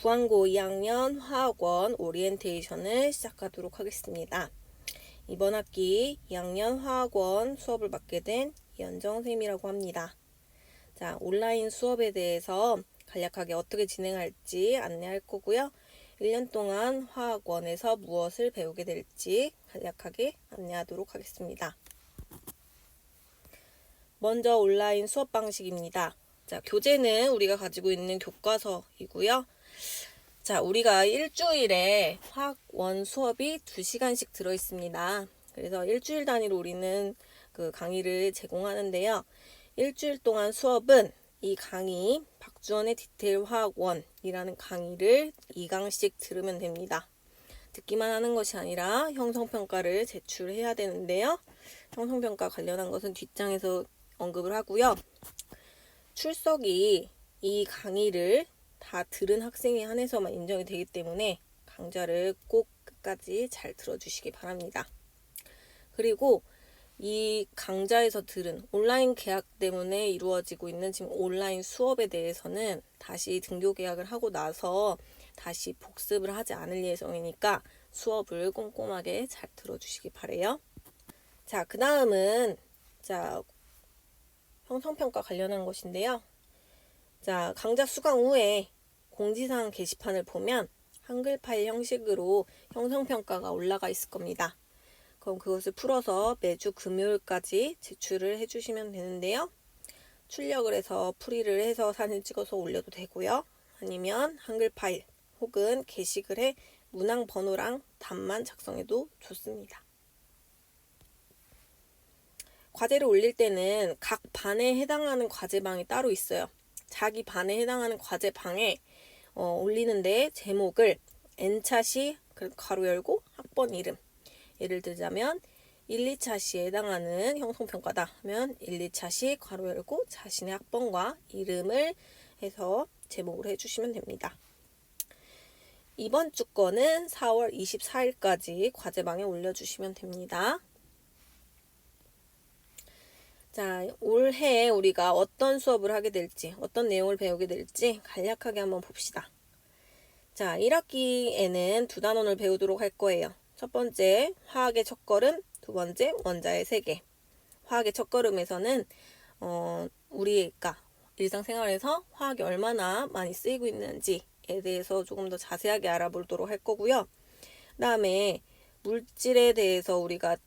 부안고 2학년 화학원 오리엔테이션을 시작하도록 하겠습니다. 이번 학기 2학년 화학원 수업을 맡게 된 이현정 선생님이라고 합니다. 자, 온라인 수업에 대해서 간략하게 어떻게 진행할지 안내할 거고요. 1년 동안 화학원에서 무엇을 배우게 될지 간략하게 안내하도록 하겠습니다. 먼저 온라인 수업 방식입니다. 자, 교재는 우리가 가지고 있는 교과서이고요. 자, 우리가 일주일에 화학원 수업이 2시간씩 들어있습니다. 그래서 일주일 단위로 우리는 그 강의를 제공하는데요. 일주일 동안 수업은 이 강의 박주원의 디테일 화학원이라는 강의를 2강씩 들으면 됩니다. 듣기만 하는 것이 아니라 형성평가를 제출해야 되는데요. 형성평가 관련한 것은 뒷장에서 언급을 하고요. 출석이 이 강의를 다 들은 학생에 한해서만 인정이 되기 때문에 강좌를 꼭 끝까지 잘 들어주시기 바랍니다. 그리고 이 강좌에서 들은 온라인 계약 때문에 이루어지고 있는 지금 온라인 수업에 대해서는 다시 등교 계약을 하고 나서 다시 복습을 하지 않을 예정이니까 수업을 꼼꼼하게 잘 들어주시기 바래요. 자, 그 다음은 형성평가 관련한 것인데요. 자, 강좌 수강 후에 공지사항 게시판을 보면 한글 파일 형식으로 형성평가가 올라가 있을 겁니다. 그럼 그것을 풀어서 매주 금요일까지 제출을 해주시면 되는데요. 출력을 해서 풀이를 해서 사진 찍어서 올려도 되고요. 아니면 한글 파일 혹은 게시글에 문항 번호랑 답만 작성해도 좋습니다. 과제를 올릴 때는 각 반에 해당하는 과제방이 따로 있어요. 자기 반에 해당하는 과제방에 올리는데 제목을 N차시 가로 열고 학번 이름, 예를 들자면 1, 2차시에 해당하는 형성평가다 하면 1, 2차시 가로 열고 자신의 학번과 이름을 해서 제목을 해주시면 됩니다. 이번 주 거는 4월 24일까지 과제방에 올려주시면 됩니다. 자, 올해 우리가 어떤 수업을 하게 될지, 어떤 내용을 배우게 될지 간략하게 한번 봅시다. 자, 1학기에는 두 단원을 배우도록 할 거예요. 첫 번째, 화학의 첫걸음, 두 번째, 원자의 세계. 화학의 첫걸음에서는 우리가 일상생활에서 화학이 얼마나 많이 쓰이고 있는지에 대해서 조금 더 자세하게 알아보도록 할 거고요. 그 다음에 물질에 대해서 우리가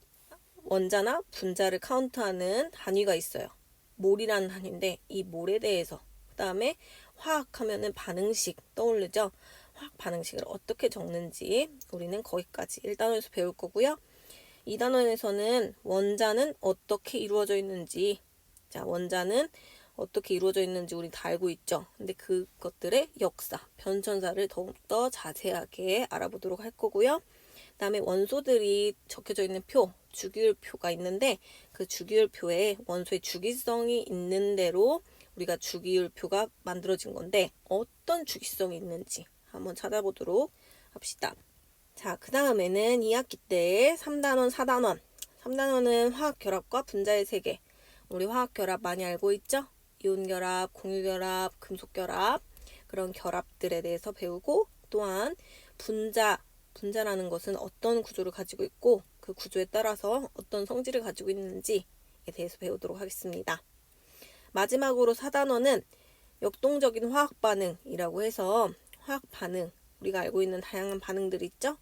원자나 분자를 카운트하는 단위가 있어요. 몰이라는 단위인데 이 몰에 대해서, 그 다음에 화학하면은 반응식 떠오르죠. 화학 반응식을 어떻게 적는지 우리는 거기까지 1단원에서 배울 거고요. 2단원에서는 원자는 어떻게 이루어져 있는지, 자, 원자는 어떻게 이루어져 있는지 우리 다 알고 있죠. 근데 그것들의 역사, 변천사를 더욱더 자세하게 알아보도록 할 거고요. 그 다음에 원소들이 적혀져 있는 표, 주기율표가 있는데 그 주기율표에 원소의 주기성이 있는 대로 우리가 주기율표가 만들어진 건데 어떤 주기성이 있는지 한번 찾아보도록 합시다. 자, 그 다음에는 2학기 때 3단원, 4단원. 3단원은 화학결합과 분자의 세계. 우리 화학결합 많이 알고 있죠? 이온결합, 공유결합, 금속결합, 그런 결합들에 대해서 배우고, 또한 분자라는 것은 어떤 구조를 가지고 있고 그 구조에 따라서 어떤 성질을 가지고 있는지에 대해서 배우도록 하겠습니다. 마지막으로 4단원은 역동적인 화학 반응이라고 해서 화학 반응, 우리가 알고 있는 다양한 반응들이 있죠?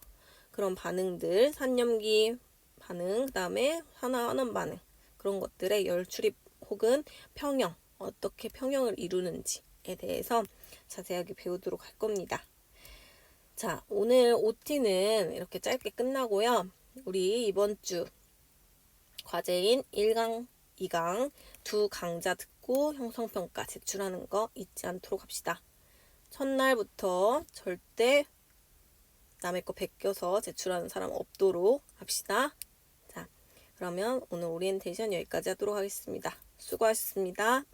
그런 반응들, 산염기 반응, 그 다음에 산화환원 반응, 그런 것들의 열출입 혹은 평형, 어떻게 평형을 이루는지에 대해서 자세하게 배우도록 할 겁니다. 자, 오늘 OT는 이렇게 짧게 끝나고요. 우리 이번 주 과제인 1강, 2강 두 강좌 듣고 형성평가 제출하는 거 잊지 않도록 합시다. 첫날부터 절대 남의 거 베껴서 제출하는 사람 없도록 합시다. 자, 그러면 오늘 오리엔테이션 여기까지 하도록 하겠습니다. 수고하셨습니다.